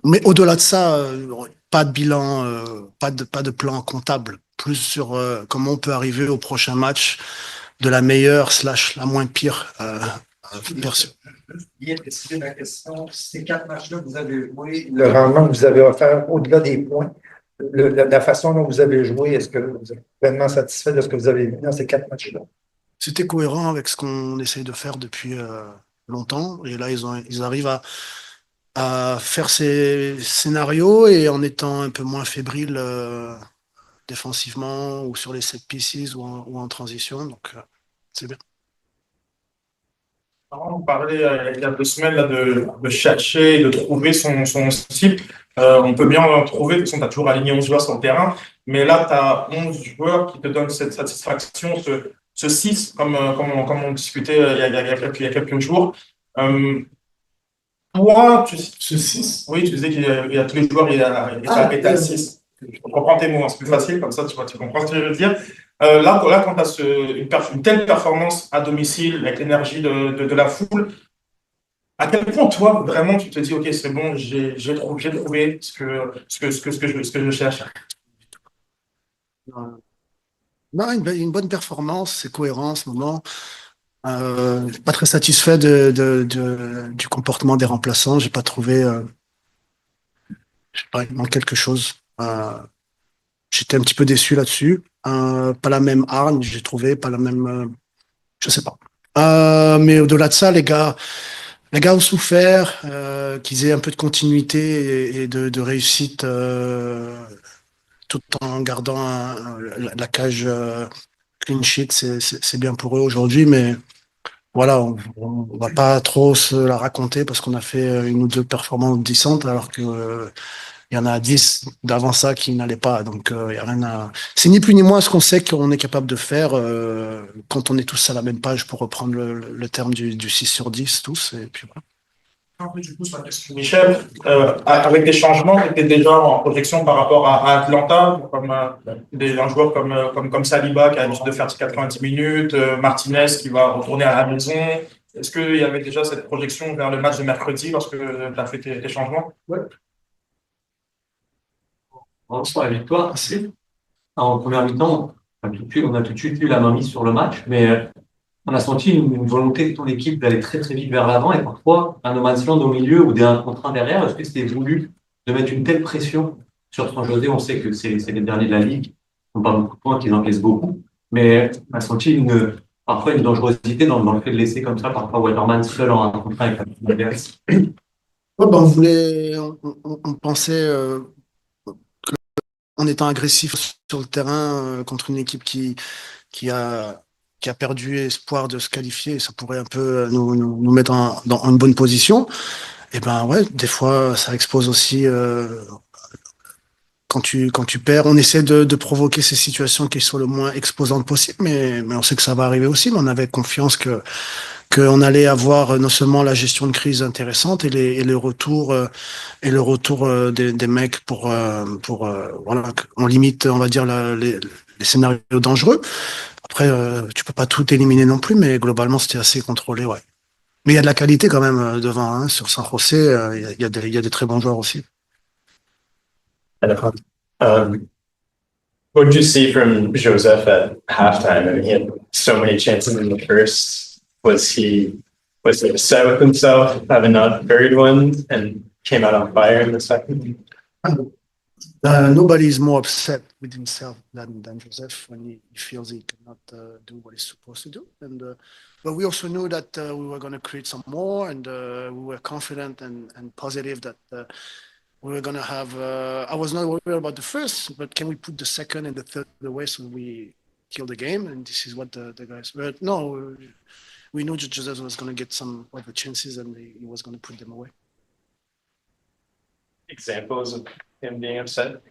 Mais au-delà de ça, pas de bilan, pas de plan comptable. Plus sur comment on peut arriver au prochain match de la meilleure slash la moins pire version. Bien préciser la question. Ces quatre matchs-là que vous avez joués, le rendement que vous avez offert au-delà des points, la façon dont vous avez joué, est-ce que vous êtes pleinement satisfait de ce que vous avez vu dans ces quatre matchs-là? C'était cohérent avec ce qu'on essaye de faire depuis longtemps. Et là, ils arrivent à faire ces scénarios et en étant un peu moins fébrile défensivement ou sur les set pieces ou en transition. Donc, c'est bien. On parlait il y a 2 semaines là, de chercher, de trouver son style. On peut bien en trouver, de toute façon, tu as toujours aligné 11 joueurs sur le terrain, mais là, tu as 11 joueurs qui te donnent cette satisfaction, ce 6, comme on discutait il y a quelques jours. Euh, Toi, ce 6, oui, tu disais qu'il y a tous les joueurs, il est à 6. Je comprends tes mots, hein, c'est plus facile, comme ça tu comprends ce que je veux dire. Là, quand tu as une telle performance à domicile, avec l'énergie de la foule, à quel point toi, vraiment, tu te dis, OK, c'est bon, j'ai trouvé ce que je cherche. Non, une bonne performance, c'est cohérent en ce moment. Pas très satisfait du comportement des remplaçants. J'ai pas trouvé, je sais pas, il manque quelque chose. J'étais un petit peu déçu là-dessus. Pas la même hargne, j'ai trouvé, pas la même, je sais pas. Mais au-delà de ça, les gars ont souffert, qu'ils aient un peu de continuité et de réussite, tout en gardant la cage clean sheet. C'est bien pour eux aujourd'hui, mais voilà, on va pas trop se la raconter parce qu'on a fait une ou deux performances décentes alors que il y en a 10 d'avant ça qui n'allaient pas. Donc il y a rien à. C'est ni plus ni moins ce qu'on sait qu'on est capable de faire quand on est tous à la même page pour reprendre le terme du 6 sur 10 tous. Et puis voilà. Après, du coup, sur la question, Michel, avec des changements, tu étais déjà en projection par rapport à Atlanta, comme un joueur comme Saliba qui a l'habitude de faire 90 minutes, Martinez qui va retourner à la maison. Est-ce qu'il y avait déjà cette projection vers le match de mercredi lorsque tu as fait tes changements? Oui. Sur la victoire, en première mi-temps, on a tout de suite eu la main mise sur le match, mais on a senti une volonté de ton équipe d'aller très très vite vers l'avant et parfois un no man's land au milieu ou des 1 contre 1 derrière. Est-ce que c'était voulu de mettre une telle pression sur San José? On sait que c'est les derniers de la ligue, ils n'ont pas beaucoup de points, qu'ils encaissent beaucoup, mais on a senti parfois une dangerosité dans le fait de laisser comme ça parfois Waterman seul en 1 contre 1 avec la adverse. Ouais, ben, on pensait, en étant agressif sur le terrain contre une équipe qui a, qui a perdu espoir de se qualifier, ça pourrait un peu nous mettre dans une bonne position. Et ben ouais, des fois, ça expose aussi quand tu perds. On essaie de provoquer ces situations qui soient le moins exposantes possible, mais on sait que ça va arriver aussi. Mais on avait confiance qu'on allait avoir non seulement la gestion de crise intéressante et le retour des mecs pour voilà, on limite, on va dire les scénarios dangereux. Après, tu peux pas tout éliminer non plus, mais globalement, c'était assez contrôlé, ouais. Mais il y a de la qualité quand même devant, hein, sur San José. Il y a des très bons joueurs aussi. Um, what did you see from Joseph at halftime? I mean, he had so many chances in the first. Was he upset with himself having not buried one and came out on fire in the second? Nobody is more upset with himself than Joseph when he feels he cannot do what he's supposed to do. But we also knew that we were going to create some more, and we were confident and positive that we were going to have. I was not worried about the first, but can we put the second and the third away so we kill the game? And this is what the guys. But no, we knew that Joseph was going to get some of the chances, and he was going to put them away. Examples of him being upset?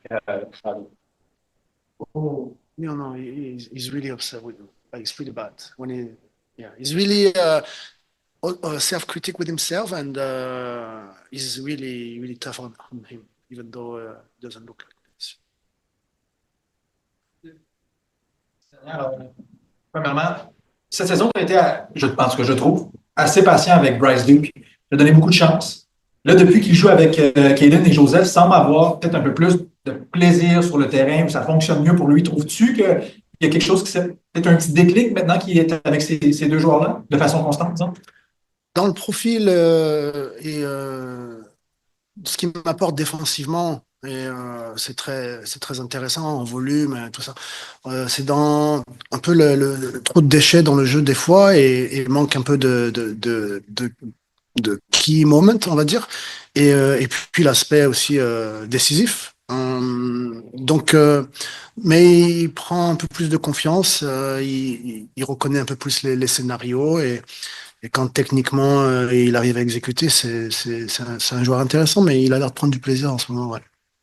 Oh, no, he's really upset with him. Like, it's really bad he's really self-critic with himself, and he's really, really tough on him, even though it doesn't look like this. Alors, premièrement, cette saison, tu as été, je pense que je trouve, assez patient avec Bryce Duke. Il a donné beaucoup de chance. Là, depuis qu'il joue avec Kaden et Joseph, semble avoir peut-être un peu plus de plaisir sur le terrain, où ça fonctionne mieux pour lui. Trouves-tu qu'il y a quelque chose qui s'est peut-être un petit déclic maintenant qu'il est avec ces deux joueurs-là, de façon constante, disons? Dans le profil et ce qui m'apporte défensivement, et c'est très intéressant en volume, tout ça. C'est dans un peu le trop de déchets dans le jeu des fois et manque un peu de key moment, on va dire. Et puis l'aspect aussi décisif. Mais il prend un peu plus de confiance, il reconnaît un peu plus les scénarios et quand techniquement il arrive à exécuter, c'est un joueur intéressant, mais il a l'air de prendre du plaisir en ce moment. Ouais.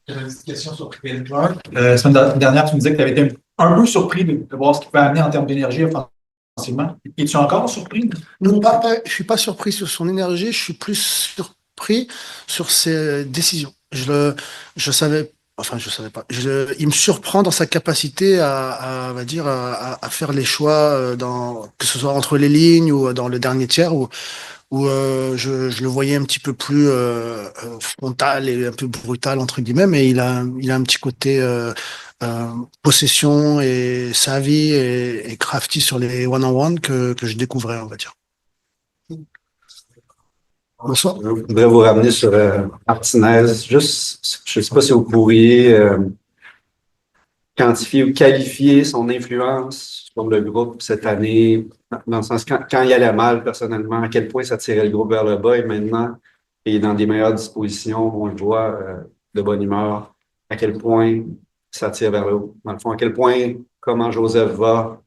J'avais une petite question sur Kaden. La semaine dernière, tu me disais que tu avais été un peu surpris de voir ce qu'il peut amener en termes d'énergie offensivement. Es-tu encore surpris? Non, je suis pas surpris sur son énergie, je suis plus surpris sur ses décisions. Je savais pas. Il me surprend dans sa capacité on va dire, à faire les choix que ce soit entre les lignes ou dans le dernier tiers où je le voyais un petit peu plus frontal et un peu brutal entre guillemets, mais il a un petit côté euh, possession et savvy et crafty sur les one-on-one que je découvrais, on va dire. Bonsoir. Je voudrais vous ramener sur Martinez. Juste, je ne sais pas si vous pourriez quantifier ou qualifier son influence sur le groupe cette année, dans le sens quand il allait mal personnellement, à quel point ça tirait le groupe vers le bas et maintenant, il est dans des meilleures dispositions, on le voit, de bonne humeur, à quel point ça tire vers le haut. Dans le fond, à quel point, comment Joseph va,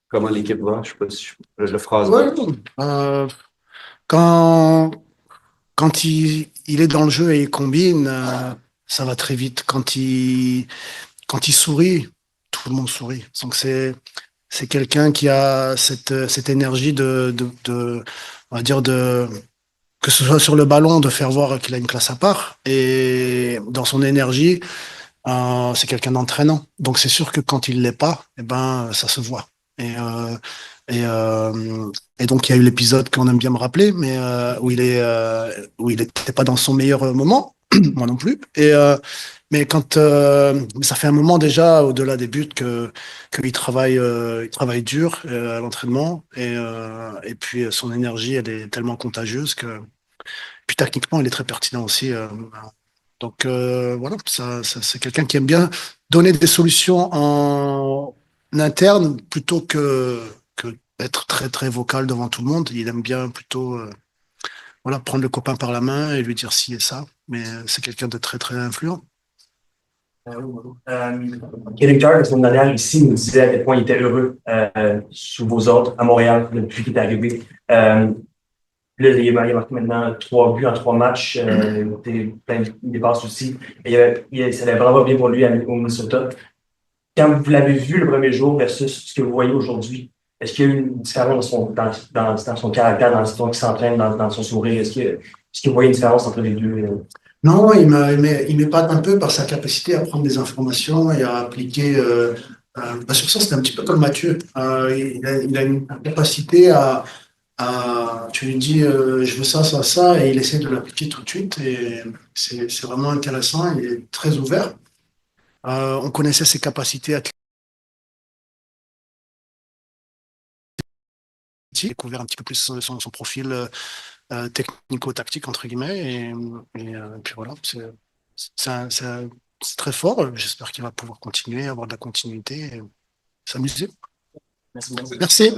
comment l'équipe va, je ne sais pas si je le phrase Ouais, bien. quand, quand il est dans le jeu et il combine, ça va très vite. Quand il sourit, tout le monde sourit. Donc c'est quelqu'un qui a cette énergie on va dire que ce soit sur le ballon, de faire voir qu'il a une classe à part. Et dans son énergie, c'est quelqu'un d'entraînant. Donc c'est sûr que quand il l'est pas, eh ben ça se voit. Et euh, et, euh, et donc il y a eu l'épisode qu'on aime bien me rappeler, mais où il était pas dans son meilleur moment, moi non plus. Mais quand ça fait un moment déjà au-delà des buts que il travaille dur à l'entraînement et puis son énergie elle est tellement contagieuse que puis techniquement il est très pertinent aussi. Donc voilà, c'est quelqu'un qui aime bien donner des solutions en interne plutôt que être très très vocal devant tout le monde. Il aime bien plutôt voilà, prendre le copain par la main et lui dire ci et ça. Mais c'est quelqu'un de très très influent. Eric Carr, la semaine dernière, ici, nous disait à quel point il était heureux sous vos ordres à Montréal depuis qu'il est arrivé. Là, il a marqué maintenant 3 buts en 3 matchs, plein de dépasses aussi. Ça allait vraiment bien pour lui au Minnesota. Quand vous l'avez vu le premier jour versus ce que vous voyez aujourd'hui, est-ce qu'il y a eu une différence dans son caractère, dans la façon qu'il s'entraîne, dans son sourire? Est-ce que vous voyez une différence entre les deux? Non, il m'épate un peu par sa capacité à prendre des informations et à appliquer. Sur ça, c'est un petit peu comme Mathieu. Il a une capacité tu lui dis je veux ça, ça, ça, et il essaie de l'appliquer tout de suite. Et c'est vraiment intéressant. Il est très ouvert. On connaissait ses capacités athlétiques, découvert un petit peu plus son profil technico-tactique, entre guillemets. Puis voilà, c'est très fort. J'espère qu'il va pouvoir continuer, avoir de la continuité et s'amuser. Merci.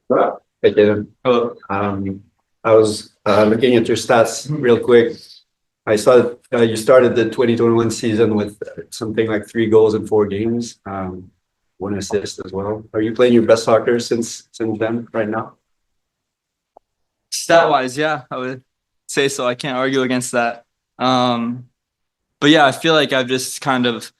Hey, Kaden. Hello. I was looking at your stats real quick. I saw you started the 2021 season with something like 3 goals in 4 games, 1 assist as well. Are you playing your best soccer since then, right now? Stat wise, yeah, I would say so. I can't argue against that. But yeah, I feel like I've just kind of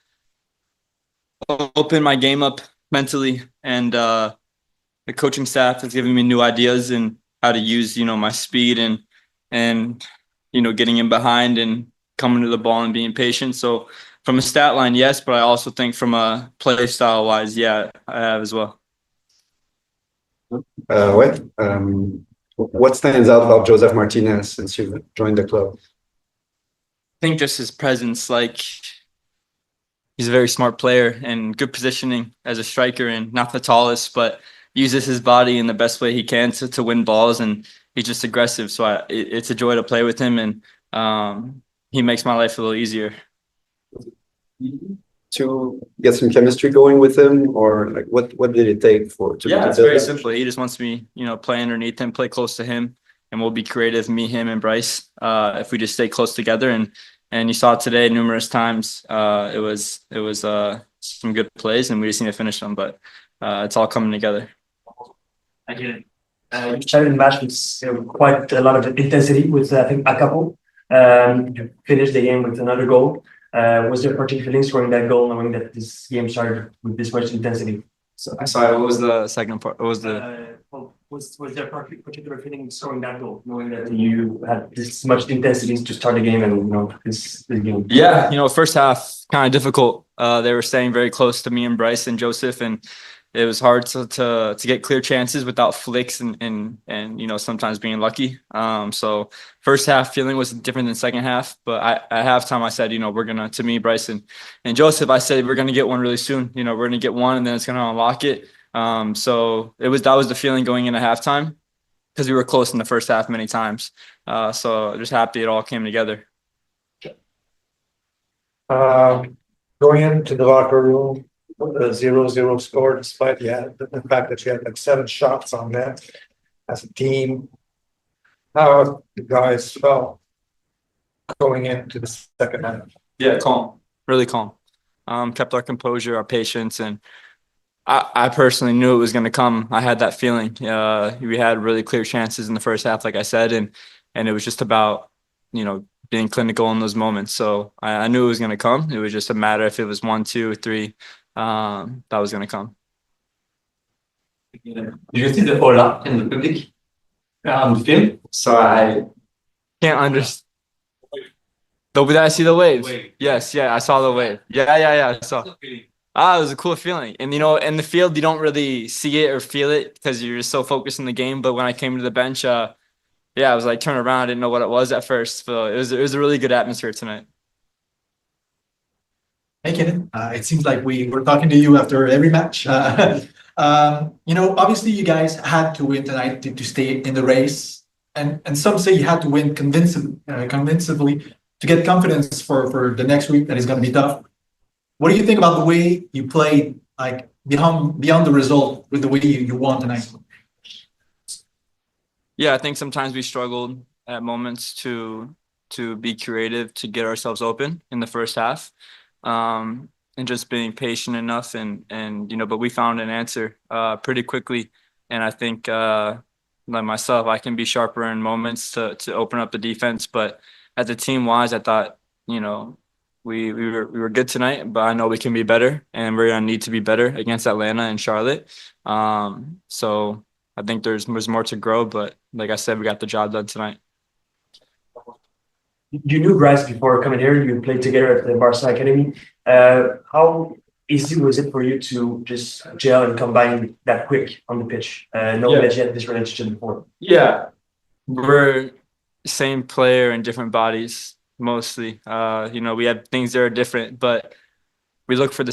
opened my game up mentally, and the coaching staff has given me new ideas and how to use, my speed and getting in behind and coming to the ball and being patient. So from a stat line, yes, but I also think from a play style wise, yeah, I have as well. What stands out about Joseph Martinez since you've joined the club? I think just his presence, like he's a very smart player and good positioning as a striker and not the tallest, but uses his body in the best way he can to win balls, and he's just aggressive. So it's a joy to play with him, and he makes my life a little easier. To get some chemistry going with him, or like what did it take to Yeah, it's build very that? simple. He just wants me, play underneath him, play close to him, and we'll be creative, me, him, and Bryce. If we just stay close together, and you saw it today numerous times. It was some good plays, and we just need to finish them. But it's all coming together. I get it. You started the match with quite a lot of intensity with, I think, a couple. You finished the game with another goal. Was there a particular feeling scoring that goal, knowing that this game started with this much intensity? Sorry, what was the second part? What was the? Was there a particular feeling scoring that goal, knowing that you had this much intensity to start the game and this game? Yeah, first half kind of difficult. They were staying very close to me and Bryce and Joseph, and it was hard to get clear chances without flicks and sometimes being lucky. So first half feeling was different than second half, but at halftime I said, we're gonna, to me, Bryce and Joseph, I said we're gonna get one really soon. We're gonna get one and then it's gonna unlock it. So that was the feeling going into halftime, because we were close in the first half many times. So just happy it all came together. Going into the locker room, with a 0-0 score, despite the fact that you had like 7 shots on net as a team. How the guys felt going into the second half? Yeah, calm, really calm. Kept our composure, our patience, and I personally knew it was going to come. I had that feeling. We had really clear chances in the first half, like I said, and it was just about being clinical in those moments. So I knew it was going to come. It was just a matter if it was 1, 2, 3, that was going to come. Did you see the hola in the public on the film? So I can't understand. Did I see the waves? Yes, yeah, I saw the wave. Yeah, I saw. It was a cool feeling. And, in the field, you don't really see it or feel it because you're just so focused in the game. But when I came to the bench, I was like, turn around. I didn't know what it was at first. So it was a really good atmosphere tonight. Hey, Kaden. It seems like we were talking to you after every match. Obviously you guys had to win tonight to stay in the race. And some say you had to win convincingly to get confidence for the next week that is going to be tough. What do you think about the way you played, like beyond the result, with the way you won tonight? Yeah, I think sometimes we struggled at moments to be creative, to get ourselves open in the first half, and just being patient enough, but we found an answer pretty quickly, and I think like myself, I can be sharper in moments to open up the defense, but as a team wise, I thought we were good tonight, but I know we can be better, and we're gonna need to be better against Atlanta and Charlotte. So I think there's more to grow, but like I said, we got the job done tonight. You knew Bryce before coming here. You played together at the Barca Academy. How easy was it for you to just gel and combine that quick on the pitch, knowing that you had this relationship before? Yeah, we're same player in different bodies mostly. We have things that are different, but we look for the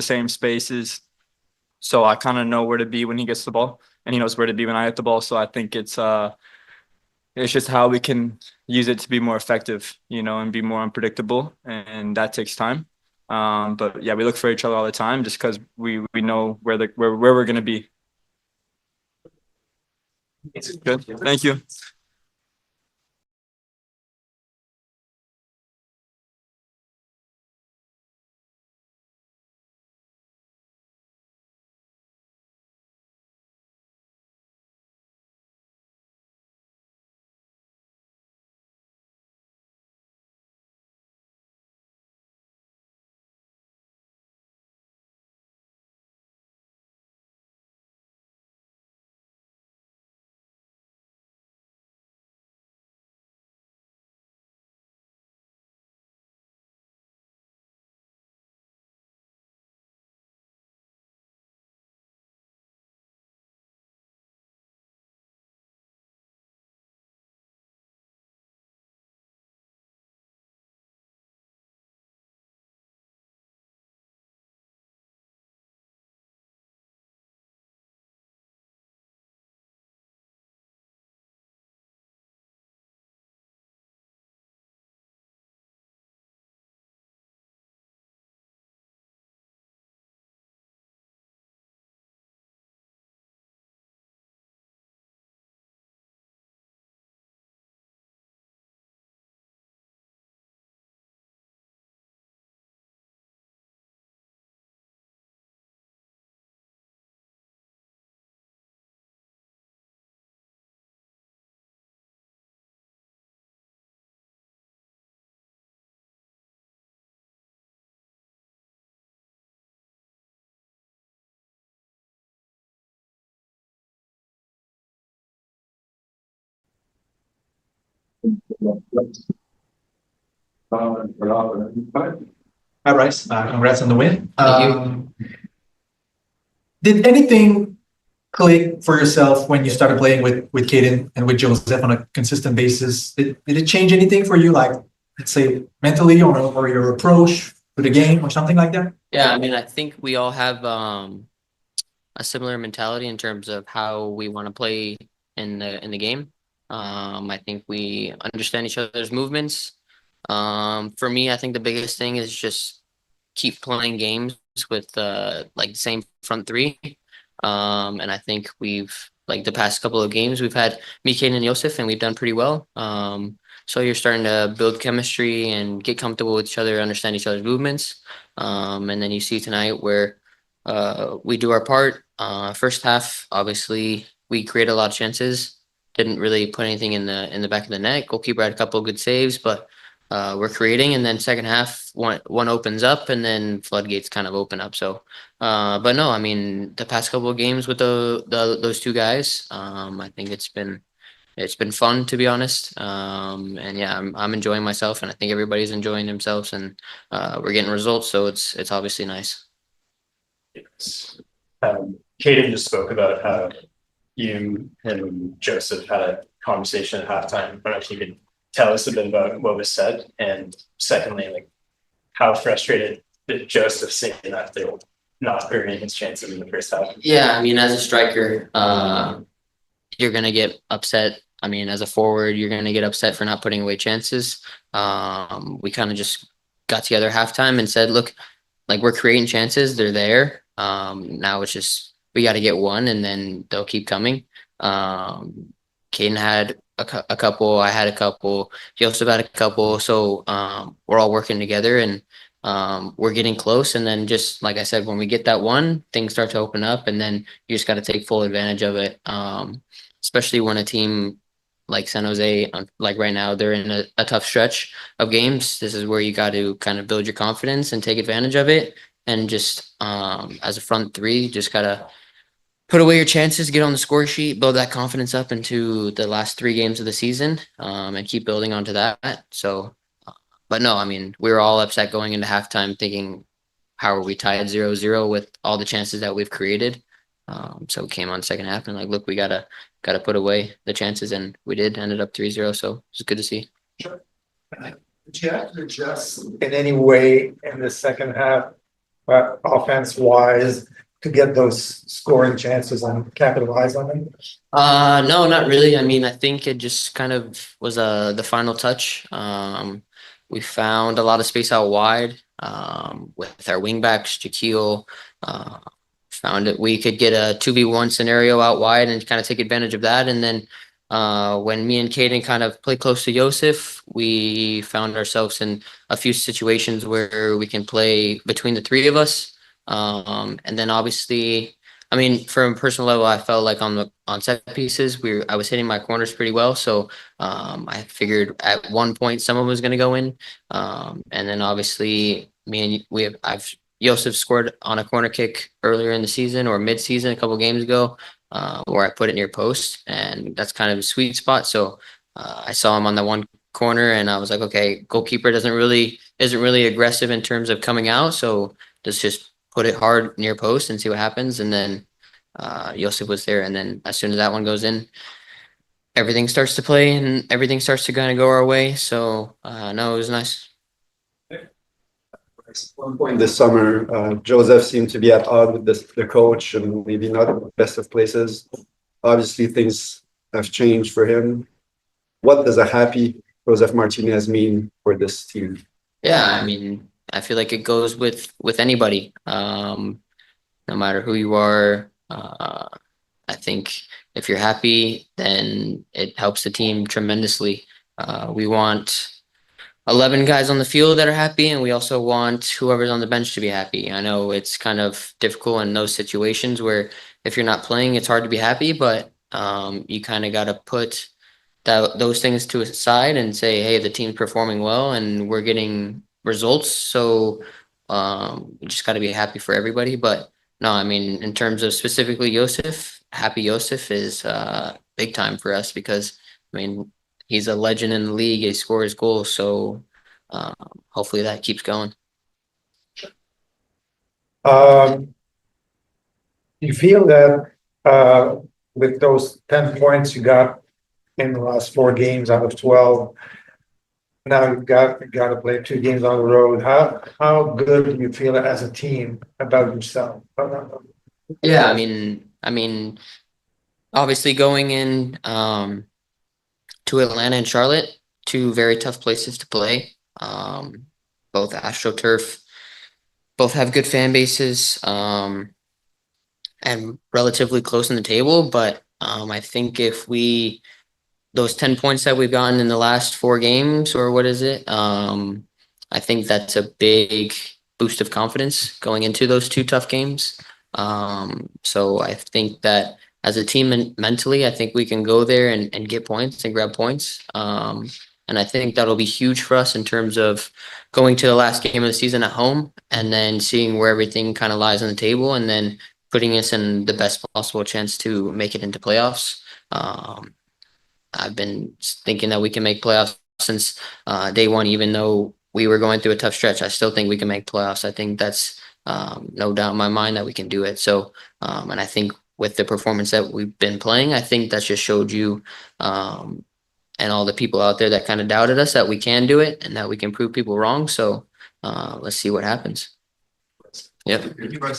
same spaces. So I kind of know where to be when he gets the ball, and he knows where to be when I get the ball. So I think it's just how we can use it to be more effective, and be more unpredictable, and that takes time. But yeah, we look for each other all the time just because we know where we're going to be. Good. Thank you. Hi, Bryce. Congrats on the win. Thank Did anything click for yourself when you started playing with Kaden and with Joseph on a consistent basis? Did it change anything for you, like, let's say, mentally or your approach to the game or something like that? Yeah, I mean, I think we all have a similar mentality in terms of how we want to play in the game. I think we understand each other's movements. For me, I think the biggest thing is just keep playing games with like the same front three. And I think we've like the past couple of games we've had me, Kaden, and Yosef, and we've done pretty well. So you're starting to build chemistry and get comfortable with each other, understand each other's movements. And then you see tonight where we do our part. First half, obviously, we create a lot of chances. Didn't really put anything in the back of the net. Goalkeeper had a couple of good saves, but we're creating. And then second half, one opens up, and then floodgates kind of open up. So, but no, I mean, the past couple of games with those two guys, I think it's been fun, to be honest. And yeah, I'm enjoying myself, and I think everybody's enjoying themselves, and we're getting results. So it's obviously nice. Kaden just spoke about how you and Joseph had a conversation at halftime. I don't know if you could tell us a bit about what was said. And secondly, like, how frustrated did Joseph seeing that they were not earning his chances in the first half? Yeah, I mean, as a striker, you're gonna get upset. I mean, as a forward, you're gonna get upset for not putting away chances. We kind of just got together halftime and said, look, like, we're creating chances, they're there. Now it's just we got to get one, and then they'll keep coming. Caden had a couple, I had a couple, Joseph had a couple. So we're all working together, and we're getting close. And then, just like I said, when we get that one, things start to open up, and then you just got to take full advantage of it. Especially when a team like San Jose, like right now, they're in a tough stretch of games. This is where you got to kind of build your confidence and take advantage of it. And just as a front three, just gotta put away your chances, get on the score sheet, build that confidence up into the last 3 games of the season, and keep building onto that. So, but no, I mean, we were all upset going into halftime, thinking, how are we tied 0-0 with all the chances that we've created? So we came on second half and like, look, we gotta put away the chances, and we did. Ended up 3-0, so it's good to see. Sure. Did you have to adjust in any way in the second half, offense wise, to get those scoring chances and capitalize on them? No, not really. I mean, I think it just kind of was the final touch. We found a lot of space out wide with our wingbacks, Jaquil, found it. We could get a 2v1 scenario out wide and kind of take advantage of that. And then when me and Kaden kind of play close to Joseph, we found ourselves in a few situations where we can play between the three of us. And then obviously, I mean, from a personal level, I felt like on set pieces, I was hitting my corners pretty well. So I figured at one point someone was going to go in. And then obviously Joseph scored on a corner kick earlier in the season or mid-season a couple games ago, where I put it near post, and that's kind of a sweet spot. So I saw him on the one corner, and I was like, okay, goalkeeper isn't really aggressive in terms of coming out, so let's just put it hard near post and see what happens. And then Joseph was there, and then as soon as that one goes in, everything starts to play and everything starts to kind of go our way. So no, it was nice. At one point this summer, Joseph seemed to be at odds with the coach and maybe not the best of places. Obviously, things have changed for him. What does a happy Joseph Martinez mean for this team? Yeah, I mean, I feel like it goes with anybody, no matter who you are. I think if you're happy, then it helps the team tremendously. We want 11 guys on the field that are happy, and we also want whoever's on the bench to be happy. I know it's kind of difficult in those situations where if you're not playing, it's hard to be happy, but you kind of got to put those things to a side and say, hey, the team's performing well and we're getting results. So you just got to be happy for everybody. But no, I mean, in terms of specifically Joseph, happy Joseph is big time for us because, I mean, he's a legend in the league. He scores goals, so hopefully that keeps going. You feel that with those 10 points you got in the last 4 games out of 12, now you've got to play 2 games on the road. How good do you feel as a team about yourself? Yeah, I mean, obviously going in to Atlanta and Charlotte, 2 very tough places to play. Both AstroTurf, both have good fan bases, and relatively close in the table. But I think if those 10 points that we've gotten in the last 4 games, or what is it? I think that's a big boost of confidence going into those 2 tough games. So I think that as a team mentally, I think we can go there and get points and grab points. And I think that'll be huge for us in terms of going to the last game of the season at home and then seeing where everything kind of lies on the table and then putting us in the best possible chance to make it into playoffs. I've been thinking that we can make playoffs since day one, even though we were going through a tough stretch. I still think we can make playoffs. I think that's no doubt in my mind that we can do it. So, and I think with the performance that we've been playing, I think that just showed you and all the people out there that kind of doubted us that we can do it and that we can prove people wrong. So let's see what happens. Yep. Have a good one.